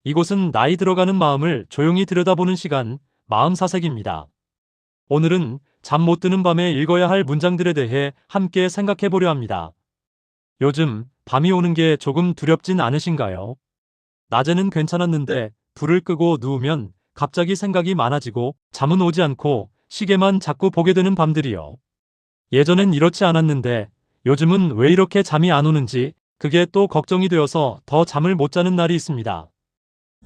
이곳은 나이 들어가는 마음을 조용히 들여다보는 시간, 마음 사색입니다. 오늘은 잠 못 드는 밤에 읽어야 할 문장들에 대해 함께 생각해 보려 합니다. 요즘 밤이 오는 게 조금 두렵진 않으신가요? 낮에는 괜찮았는데 불을 끄고 누우면 갑자기 생각이 많아지고 잠은 오지 않고 시계만 자꾸 보게 되는 밤들이요. 예전엔 이렇지 않았는데 요즘은 왜 이렇게 잠이 안 오는지 그게 또 걱정이 되어서 더 잠을 못 자는 날이 있습니다.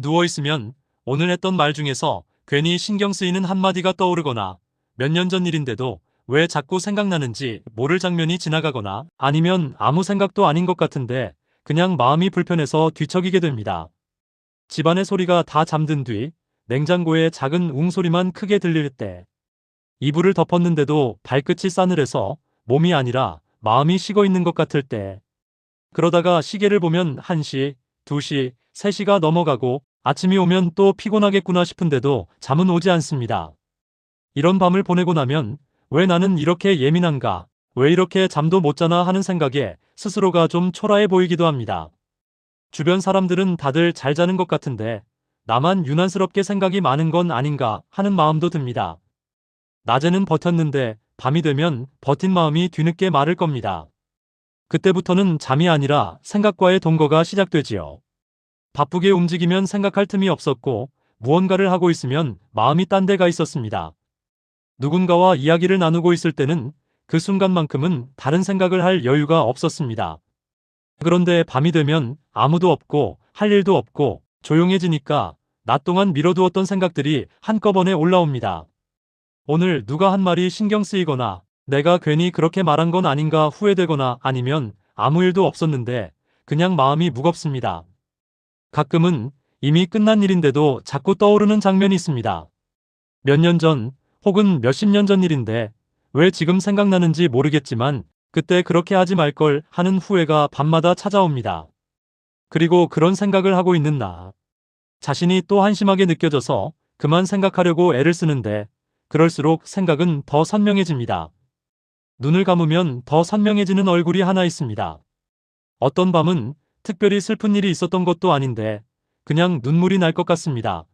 누워있으면 오늘 했던 말 중에서 괜히 신경 쓰이는 한마디가 떠오르거나 몇 년 전 일인데도 왜 자꾸 생각나는지 모를 장면이 지나가거나 아니면 아무 생각도 아닌 것 같은데 그냥 마음이 불편해서 뒤척이게 됩니다. 집안의 소리가 다 잠든 뒤 냉장고의 작은 웅소리만 크게 들릴 때 이불을 덮었는데도 발끝이 싸늘해서 몸이 아니라 마음이 식어 있는 것 같을 때 그러다가 시계를 보면 1시, 2시, 3시가 넘어가고 아침이 오면 또 피곤하겠구나 싶은데도 잠은 오지 않습니다. 이런 밤을 보내고 나면 왜 나는 이렇게 예민한가? 왜 이렇게 잠도 못 자나 하는 생각에 스스로가 좀 초라해 보이기도 합니다. 주변 사람들은 다들 잘 자는 것 같은데 나만 유난스럽게 생각이 많은 건 아닌가 하는 마음도 듭니다. 낮에는 버텼는데 밤이 되면 버틴 마음이 뒤늦게 마를 겁니다. 그때부터는 잠이 아니라 생각과의 동거가 시작되지요. 바쁘게 움직이면 생각할 틈이 없었고 무언가를 하고 있으면 마음이 딴 데가 있었습니다. 누군가와 이야기를 나누고 있을 때는 그 순간만큼은 다른 생각을 할 여유가 없었습니다. 그런데 밤이 되면 아무도 없고 할 일도 없고 조용해지니까 낮 동안 미뤄두었던 생각들이 한꺼번에 올라옵니다. 오늘 누가 한 말이 신경 쓰이거나 내가 괜히 그렇게 말한 건 아닌가 후회되거나 아니면 아무 일도 없었는데 그냥 마음이 무겁습니다. 가끔은 이미 끝난 일인데도 자꾸 떠오르는 장면이 있습니다. 몇 년 전 혹은 몇십 년 전 일인데 왜 지금 생각나는지 모르겠지만 그때 그렇게 하지 말걸 하는 후회가 밤마다 찾아옵니다. 그리고 그런 생각을 하고 있는 나 자신이 또 한심하게 느껴져서 그만 생각하려고 애를 쓰는데 그럴수록 생각은 더 선명해집니다. 눈을 감으면 더 선명해지는 얼굴이 하나 있습니다. 어떤 밤은 특별히 슬픈 일이 있었던 것도 아닌데 그냥 눈물이 날 것 같습니다.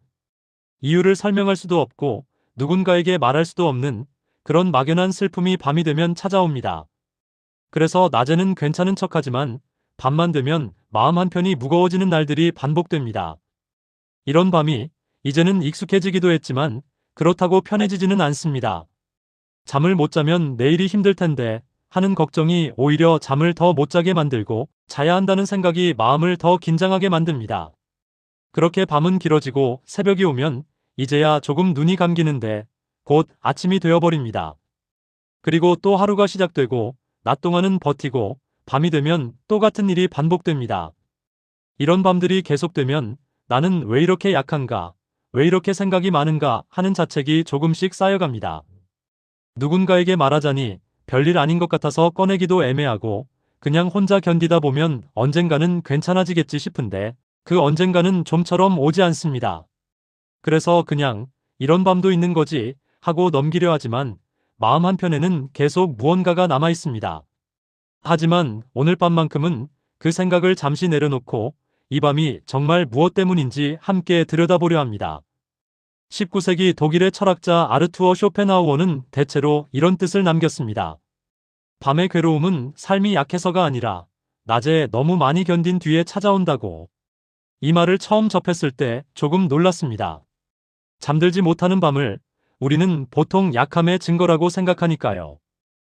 이유를 설명할 수도 없고 누군가에게 말할 수도 없는 그런 막연한 슬픔이 밤이 되면 찾아옵니다. 그래서 낮에는 괜찮은 척하지만 밤만 되면 마음 한편이 무거워지는 날들이 반복됩니다. 이런 밤이 이제는 익숙해지기도 했지만 그렇다고 편해지지는 않습니다. 잠을 못 자면 내일이 힘들 텐데 하는 걱정이 오히려 잠을 더 못 자게 만들고 자야 한다는 생각이 마음을 더 긴장하게 만듭니다. 그렇게 밤은 길어지고 새벽이 오면 이제야 조금 눈이 감기는데 곧 아침이 되어버립니다. 그리고 또 하루가 시작되고 낮 동안은 버티고 밤이 되면 또 같은 일이 반복됩니다. 이런 밤들이 계속되면 나는 왜 이렇게 약한가, 왜 이렇게 생각이 많은가 하는 자책이 조금씩 쌓여갑니다. 누군가에게 말하자니 별일 아닌 것 같아서 꺼내기도 애매하고 그냥 혼자 견디다 보면 언젠가는 괜찮아지겠지 싶은데 그 언젠가는 좀처럼 오지 않습니다. 그래서 그냥 이런 밤도 있는 거지 하고 넘기려 하지만 마음 한편에는 계속 무언가가 남아 있습니다. 하지만 오늘 밤만큼은 그 생각을 잠시 내려놓고 이 밤이 정말 무엇 때문인지 함께 들여다보려 합니다. 19세기 독일의 철학자 아르투어 쇼펜하우어는 대체로 이런 뜻을 남겼습니다. 밤의 괴로움은 삶이 약해서가 아니라 낮에 너무 많이 견딘 뒤에 찾아온다고. 이 말을 처음 접했을 때 조금 놀랐습니다. 잠들지 못하는 밤을 우리는 보통 약함의 증거라고 생각하니까요.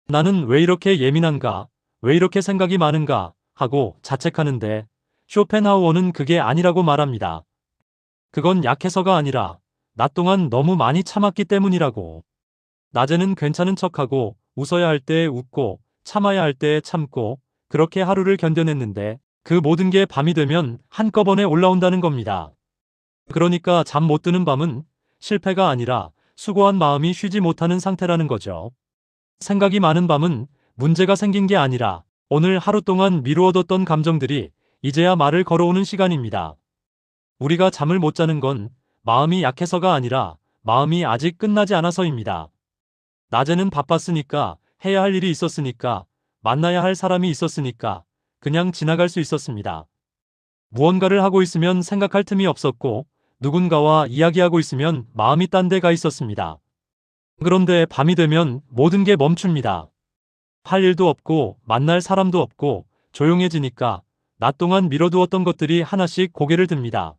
나는 왜 이렇게 예민한가, 왜 이렇게 생각이 많은가 하고 자책하는데 쇼펜하우어는 그게 아니라고 말합니다. 그건 약해서가 아니라 낮 동안 너무 많이 참았기 때문이라고. 낮에는 괜찮은 척하고 웃어야 할 때 웃고 참아야 할 때 참고 그렇게 하루를 견뎌냈는데 그 모든 게 밤이 되면 한꺼번에 올라온다는 겁니다. 그러니까 잠 못 드는 밤은 실패가 아니라 수고한 마음이 쉬지 못하는 상태라는 거죠. 생각이 많은 밤은 문제가 생긴 게 아니라 오늘 하루 동안 미루어뒀던 감정들이 이제야 말을 걸어오는 시간입니다. 우리가 잠을 못 자는 건 마음이 약해서가 아니라 마음이 아직 끝나지 않아서입니다. 낮에는 바빴으니까, 해야 할 일이 있었으니까, 만나야 할 사람이 있었으니까 그냥 지나갈 수 있었습니다. 무언가를 하고 있으면 생각할 틈이 없었고 누군가와 이야기하고 있으면 마음이 딴 데 가 있었습니다. 그런데 밤이 되면 모든 게 멈춥니다. 할 일도 없고 만날 사람도 없고 조용해지니까 낮 동안 미뤄두었던 것들이 하나씩 고개를 듭니다.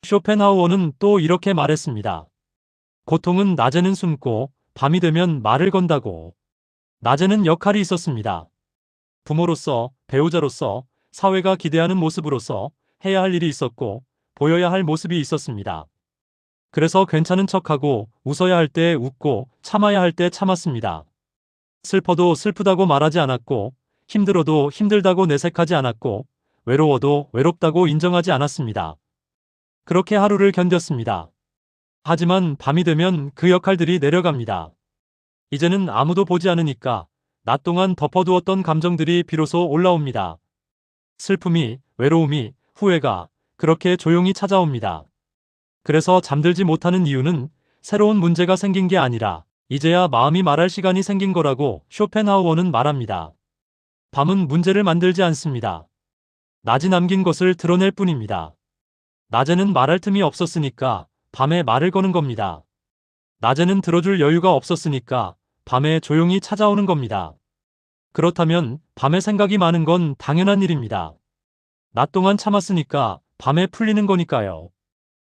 쇼펜하우어는 또 이렇게 말했습니다. 고통은 낮에는 숨고 밤이 되면 말을 건다고. 낮에는 역할이 있었습니다. 부모로서, 배우자로서, 사회가 기대하는 모습으로서 해야 할 일이 있었고 보여야 할 모습이 있었습니다. 그래서 괜찮은 척하고 웃어야 할 때 웃고 참아야 할 때 참았습니다. 슬퍼도 슬프다고 말하지 않았고 힘들어도 힘들다고 내색하지 않았고 외로워도 외롭다고 인정하지 않았습니다. 그렇게 하루를 견뎠습니다. 하지만 밤이 되면 그 역할들이 내려갑니다. 이제는 아무도 보지 않으니까 낮 동안 덮어두었던 감정들이 비로소 올라옵니다. 슬픔이, 외로움이, 후회가 그렇게 조용히 찾아옵니다. 그래서 잠들지 못하는 이유는 새로운 문제가 생긴 게 아니라 이제야 마음이 말할 시간이 생긴 거라고 쇼펜하우어는 말합니다. 밤은 문제를 만들지 않습니다. 낮이 남긴 것을 드러낼 뿐입니다. 낮에는 말할 틈이 없었으니까 밤에 말을 거는 겁니다. 낮에는 들어줄 여유가 없었으니까 밤에 조용히 찾아오는 겁니다. 그렇다면 밤에 생각이 많은 건 당연한 일입니다. 낮 동안 참았으니까 밤에 풀리는 거니까요.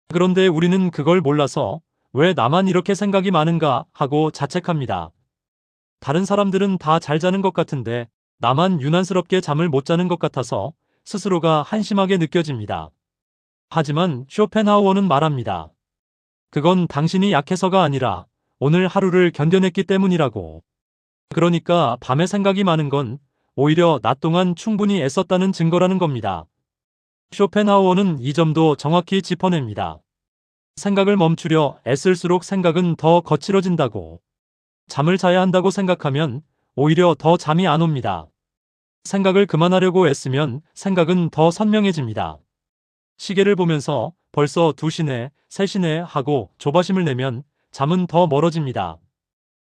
그런데 우리는 그걸 몰라서 왜 나만 이렇게 생각이 많은가 하고 자책합니다. 다른 사람들은 다 잘 자는 것 같은데 나만 유난스럽게 잠을 못 자는 것 같아서 스스로가 한심하게 느껴집니다. 하지만 쇼펜하우어는 말합니다. 그건 당신이 약해서가 아니라 오늘 하루를 견뎌냈기 때문이라고. 그러니까 밤에 생각이 많은 건 오히려 낮 동안 충분히 애썼다는 증거라는 겁니다. 쇼펜하우어는 이 점도 정확히 짚어냅니다. 생각을 멈추려 애쓸수록 생각은 더 거칠어진다고. 잠을 자야 한다고 생각하면 오히려 더 잠이 안 옵니다. 생각을 그만하려고 애쓰면 생각은 더 선명해집니다. 시계를 보면서 벌써 2시네, 3시네 하고 조바심을 내면 잠은 더 멀어집니다.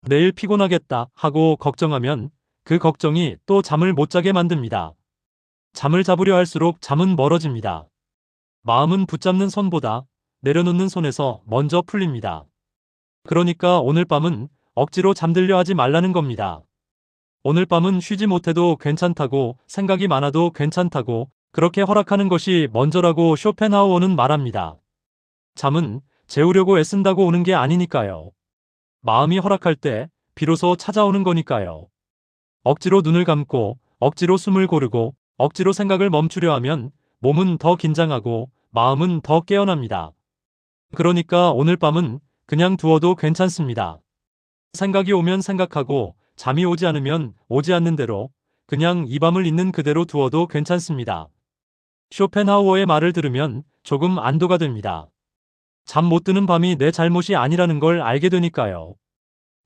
내일 피곤하겠다 하고 걱정하면 그 걱정이 또 잠을 못 자게 만듭니다. 잠을 잡으려 할수록 잠은 멀어집니다. 마음은 붙잡는 손보다 내려놓는 손에서 먼저 풀립니다. 그러니까 오늘 밤은 억지로 잠들려 하지 말라는 겁니다. 오늘 밤은 쉬지 못해도 괜찮다고, 생각이 많아도 괜찮다고 그렇게 허락하는 것이 먼저라고 쇼펜하우어는 말합니다. 잠은 재우려고 애쓴다고 오는 게 아니니까요. 마음이 허락할 때 비로소 찾아오는 거니까요. 억지로 눈을 감고 억지로 숨을 고르고 억지로 생각을 멈추려 하면 몸은 더 긴장하고 마음은 더 깨어납니다. 그러니까 오늘 밤은 그냥 두어도 괜찮습니다. 생각이 오면 생각하고 잠이 오지 않으면 오지 않는 대로 그냥 이 밤을 있는 그대로 두어도 괜찮습니다. 쇼펜하우어의 말을 들으면 조금 안도가 됩니다. 잠 못 드는 밤이 내 잘못이 아니라는 걸 알게 되니까요.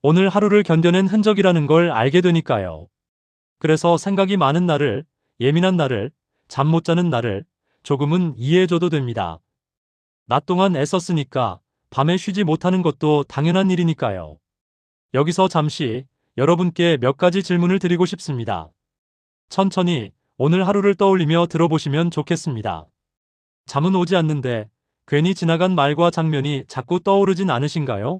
오늘 하루를 견뎌낸 흔적이라는 걸 알게 되니까요. 그래서 생각이 많은 나를, 예민한 나를, 잠 못 자는 나를 조금은 이해해줘도 됩니다. 낮 동안 애썼으니까 밤에 쉬지 못하는 것도 당연한 일이니까요. 여기서 잠시 여러분께 몇 가지 질문을 드리고 싶습니다. 천천히 오늘 하루를 떠올리며 들어보시면 좋겠습니다. 잠은 오지 않는데 괜히 지나간 말과 장면이 자꾸 떠오르진 않으신가요?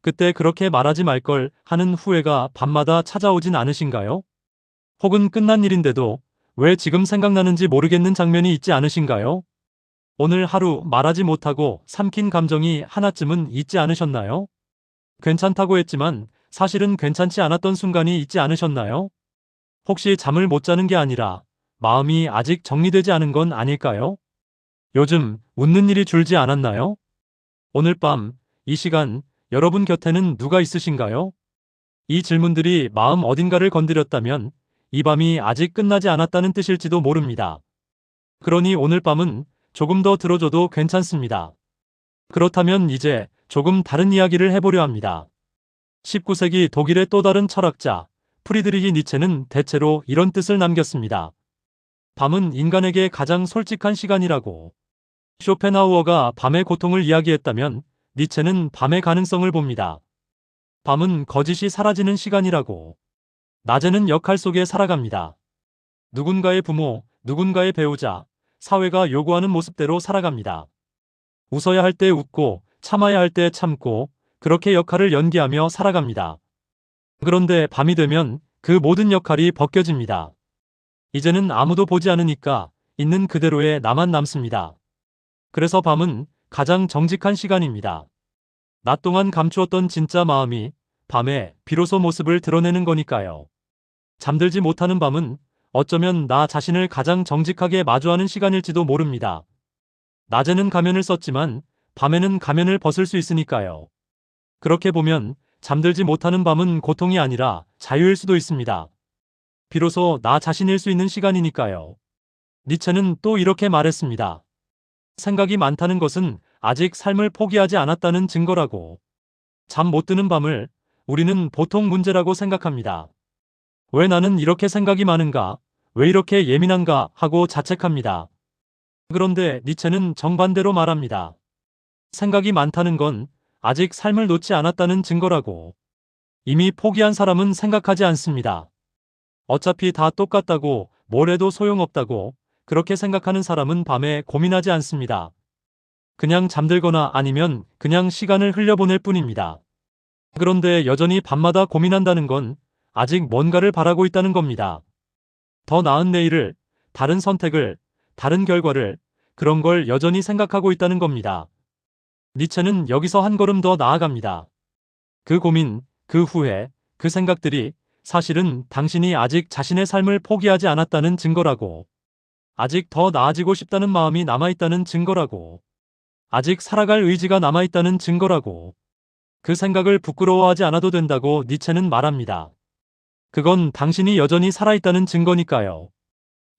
그때 그렇게 말하지 말걸 하는 후회가 밤마다 찾아오진 않으신가요? 혹은 끝난 일인데도 왜 지금 생각나는지 모르겠는 장면이 있지 않으신가요? 오늘 하루 말하지 못하고 삼킨 감정이 하나쯤은 있지 않으셨나요? 괜찮다고 했지만 사실은 괜찮지 않았던 순간이 있지 않으셨나요? 혹시 잠을 못 자는 게 아니라 마음이 아직 정리되지 않은 건 아닐까요? 요즘 웃는 일이 줄지 않았나요? 오늘 밤, 이 시간 여러분 곁에는 누가 있으신가요? 이 질문들이 마음 어딘가를 건드렸다면 이 밤이 아직 끝나지 않았다는 뜻일지도 모릅니다. 그러니 오늘 밤은 조금 더 들어줘도 괜찮습니다. 그렇다면 이제 조금 다른 이야기를 해보려 합니다. 19세기 독일의 또 다른 철학자 프리드리히 니체는 대체로 이런 뜻을 남겼습니다. 밤은 인간에게 가장 솔직한 시간이라고. 쇼펜하우어가 밤의 고통을 이야기했다면 니체는 밤의 가능성을 봅니다. 밤은 거짓이 사라지는 시간이라고. 낮에는 역할 속에 살아갑니다. 누군가의 부모, 누군가의 배우자, 사회가 요구하는 모습대로 살아갑니다. 웃어야 할 때 웃고 참아야 할 때 참고 그렇게 역할을 연기하며 살아갑니다. 그런데 밤이 되면 그 모든 역할이 벗겨집니다. 이제는 아무도 보지 않으니까 있는 그대로의 나만 남습니다. 그래서 밤은 가장 정직한 시간입니다. 낮 동안 감추었던 진짜 마음이 밤에 비로소 모습을 드러내는 거니까요. 잠들지 못하는 밤은 어쩌면 나 자신을 가장 정직하게 마주하는 시간일지도 모릅니다. 낮에는 가면을 썼지만 밤에는 가면을 벗을 수 있으니까요. 그렇게 보면 잠들지 못하는 밤은 고통이 아니라 자유일 수도 있습니다. 비로소 나 자신일 수 있는 시간이니까요. 니체는 또 이렇게 말했습니다. 생각이 많다는 것은 아직 삶을 포기하지 않았다는 증거라고. 잠 못 드는 밤을 우리는 보통 문제라고 생각합니다. 왜 나는 이렇게 생각이 많은가? 왜 이렇게 예민한가? 하고 자책합니다. 그런데 니체는 정반대로 말합니다. 생각이 많다는 건 아직 삶을 놓지 않았다는 증거라고. 이미 포기한 사람은 생각하지 않습니다. 어차피 다 똑같다고, 뭘 해도 소용없다고, 그렇게 생각하는 사람은 밤에 고민하지 않습니다. 그냥 잠들거나 아니면 그냥 시간을 흘려보낼 뿐입니다. 그런데 여전히 밤마다 고민한다는 건 아직 뭔가를 바라고 있다는 겁니다. 더 나은 내일을, 다른 선택을, 다른 결과를, 그런 걸 여전히 생각하고 있다는 겁니다. 니체는 여기서 한 걸음 더 나아갑니다. 그 고민, 그 후회, 그 생각들이 사실은 당신이 아직 자신의 삶을 포기하지 않았다는 증거라고. 아직 더 나아지고 싶다는 마음이 남아있다는 증거라고. 아직 살아갈 의지가 남아있다는 증거라고. 그 생각을 부끄러워하지 않아도 된다고 니체는 말합니다. 그건 당신이 여전히 살아있다는 증거니까요.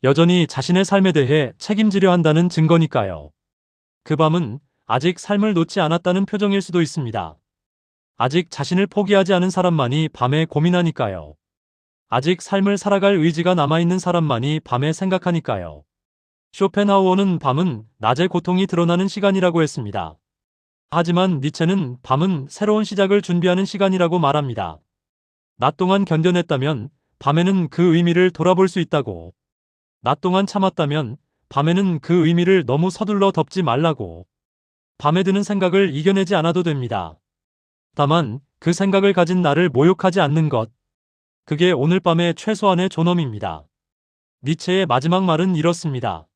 여전히 자신의 삶에 대해 책임지려 한다는 증거니까요. 그 밤은 아직 삶을 놓지 않았다는 표정일 수도 있습니다. 아직 자신을 포기하지 않은 사람만이 밤에 고민하니까요. 아직 삶을 살아갈 의지가 남아있는 사람만이 밤에 생각하니까요. 쇼펜하우어는 밤은 낮의 고통이 드러나는 시간이라고 했습니다. 하지만 니체는 밤은 새로운 시작을 준비하는 시간이라고 말합니다. 낮 동안 견뎌냈다면 밤에는 그 의미를 돌아볼 수 있다고. 낮 동안 참았다면 밤에는 그 의미를 너무 서둘러 덮지 말라고. 밤에 드는 생각을 이겨내지 않아도 됩니다. 다만 그 생각을 가진 나를 모욕하지 않는 것. 그게 오늘 밤의 최소한의 존엄입니다. 니체의 마지막 말은 이렇습니다.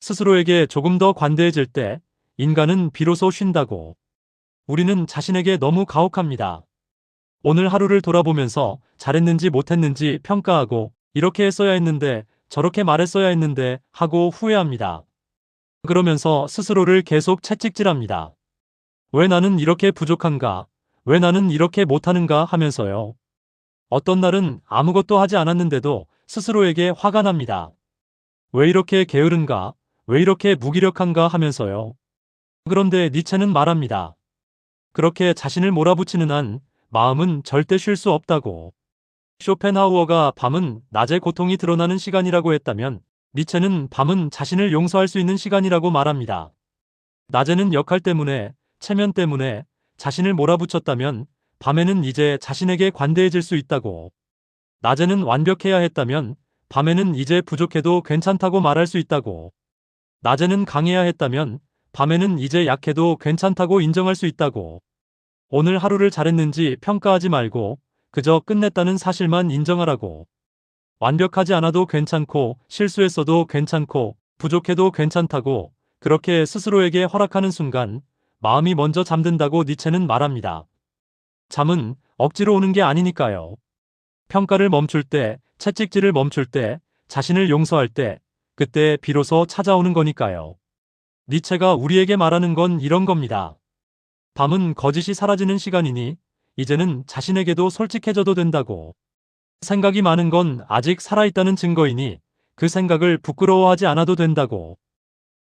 스스로에게 조금 더 관대해질 때 인간은 비로소 쉰다고. 우리는 자신에게 너무 가혹합니다. 오늘 하루를 돌아보면서 잘했는지 못했는지 평가하고 이렇게 했어야 했는데 저렇게 말했어야 했는데 하고 후회합니다. 그러면서 스스로를 계속 채찍질합니다. 왜 나는 이렇게 부족한가? 왜 나는 이렇게 못하는가 하면서요. 어떤 날은 아무것도 하지 않았는데도 스스로에게 화가 납니다. 왜 이렇게 게으른가? 왜 이렇게 무기력한가 하면서요. 그런데 니체는 말합니다. 그렇게 자신을 몰아붙이는 한 마음은 절대 쉴 수 없다고. 쇼펜하우어가 밤은 낮의 고통이 드러나는 시간이라고 했다면 니체는 밤은 자신을 용서할 수 있는 시간이라고 말합니다. 낮에는 역할 때문에, 체면 때문에 자신을 몰아붙였다면 밤에는 이제 자신에게 관대해질 수 있다고. 낮에는 완벽해야 했다면 밤에는 이제 부족해도 괜찮다고 말할 수 있다고. 낮에는 강해야 했다면 밤에는 이제 약해도 괜찮다고 인정할 수 있다고. 오늘 하루를 잘했는지 평가하지 말고 그저 끝냈다는 사실만 인정하라고. 완벽하지 않아도 괜찮고 실수했어도 괜찮고 부족해도 괜찮다고 그렇게 스스로에게 허락하는 순간 마음이 먼저 잠든다고 니체는 말합니다. 잠은 억지로 오는 게 아니니까요. 평가를 멈출 때, 채찍질을 멈출 때, 자신을 용서할 때, 그때 비로소 찾아오는 거니까요. 니체가 우리에게 말하는 건 이런 겁니다. 밤은 거짓이 사라지는 시간이니 이제는 자신에게도 솔직해져도 된다고. 생각이 많은 건 아직 살아있다는 증거이니 그 생각을 부끄러워하지 않아도 된다고.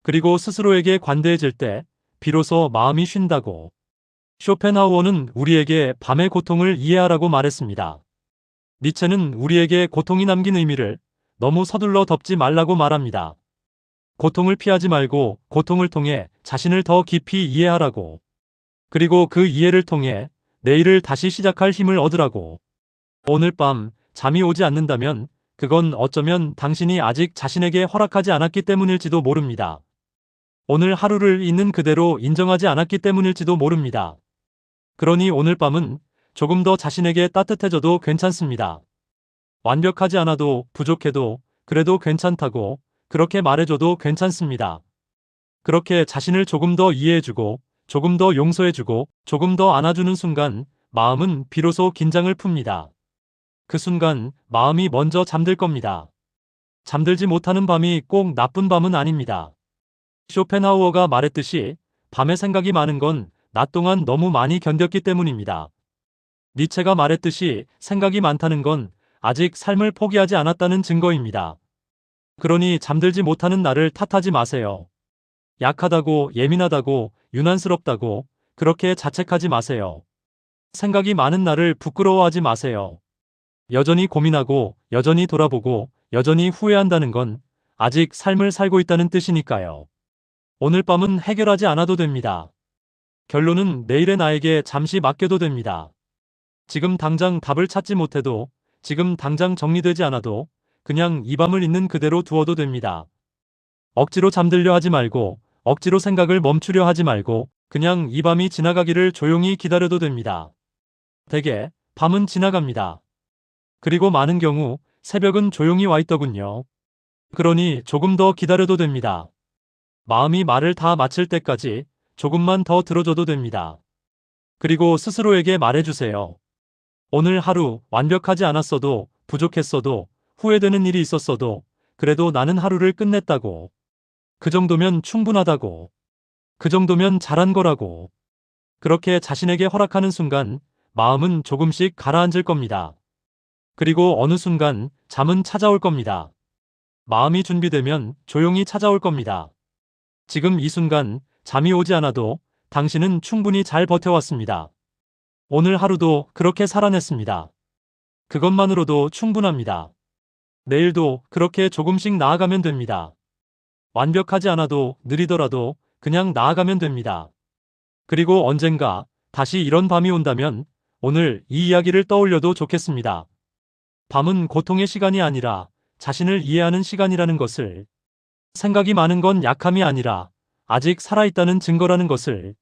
그리고 스스로에게 관대해질 때 비로소 마음이 쉰다고. 쇼펜하우어는 우리에게 밤의 고통을 이해하라고 말했습니다. 니체는 우리에게 고통이 남긴 의미를 너무 서둘러 덮지 말라고 말합니다. 고통을 피하지 말고 고통을 통해 자신을 더 깊이 이해하라고. 그리고 그 이해를 통해 내일을 다시 시작할 힘을 얻으라고. 오늘 밤 잠이 오지 않는다면 그건 어쩌면 당신이 아직 자신에게 허락하지 않았기 때문일지도 모릅니다. 오늘 하루를 있는 그대로 인정하지 않았기 때문일지도 모릅니다. 그러니 오늘 밤은 조금 더 자신에게 따뜻해져도 괜찮습니다. 완벽하지 않아도 부족해도 그래도 괜찮다고 그렇게 말해줘도 괜찮습니다. 그렇게 자신을 조금 더 이해해주고 조금 더 용서해주고 조금 더 안아주는 순간 마음은 비로소 긴장을 풉니다. 그 순간 마음이 먼저 잠들 겁니다. 잠들지 못하는 밤이 꼭 나쁜 밤은 아닙니다. 쇼펜하우어가 말했듯이 밤에 생각이 많은 건 낮 동안 너무 많이 견뎠기 때문입니다. 니체가 말했듯이 생각이 많다는 건 아직 삶을 포기하지 않았다는 증거입니다. 그러니 잠들지 못하는 나를 탓하지 마세요. 약하다고, 예민하다고, 유난스럽다고 그렇게 자책하지 마세요. 생각이 많은 나를 부끄러워하지 마세요. 여전히 고민하고, 여전히 돌아보고, 여전히 후회한다는 건 아직 삶을 살고 있다는 뜻이니까요. 오늘 밤은 해결하지 않아도 됩니다. 결론은 내일의 나에게 잠시 맡겨도 됩니다. 지금 당장 답을 찾지 못해도, 지금 당장 정리되지 않아도 그냥 이 밤을 있는 그대로 두어도 됩니다. 억지로 잠들려 하지 말고, 억지로 생각을 멈추려 하지 말고 그냥 이 밤이 지나가기를 조용히 기다려도 됩니다. 대개 밤은 지나갑니다. 그리고 많은 경우 새벽은 조용히 와 있더군요. 그러니 조금 더 기다려도 됩니다. 마음이 말을 다 마칠 때까지 조금만 더 들어줘도 됩니다. 그리고 스스로에게 말해주세요. 오늘 하루 완벽하지 않았어도 부족했어도 후회되는 일이 있었어도 그래도 나는 하루를 끝냈다고. 그 정도면 충분하다고. 그 정도면 잘한 거라고. 그렇게 자신에게 허락하는 순간 마음은 조금씩 가라앉을 겁니다. 그리고 어느 순간 잠은 찾아올 겁니다. 마음이 준비되면 조용히 찾아올 겁니다. 지금 이 순간 잠이 오지 않아도 당신은 충분히 잘 버텨왔습니다. 오늘 하루도 그렇게 살아냈습니다. 그것만으로도 충분합니다. 내일도 그렇게 조금씩 나아가면 됩니다. 완벽하지 않아도 느리더라도 그냥 나아가면 됩니다. 그리고 언젠가 다시 이런 밤이 온다면 오늘 이 이야기를 떠올려도 좋겠습니다. 밤은 고통의 시간이 아니라 자신을 이해하는 시간이라는 것을, 생각이 많은 건 약함이 아니라 아직 살아있다는 증거라는 것을,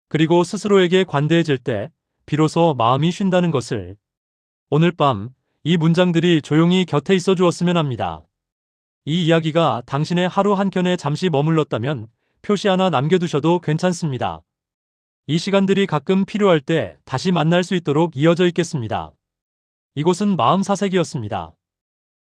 그리고 스스로에게 관대해질 때 비로소 마음이 쉰다는 것을, 오늘 밤 이 문장들이 조용히 곁에 있어 주었으면 합니다. 이 이야기가 당신의 하루 한켠에 잠시 머물렀다면 표시 하나 남겨두셔도 괜찮습니다. 이 시간들이 가끔 필요할 때 다시 만날 수 있도록 이어져 있겠습니다. 이곳은 마음사색이었습니다.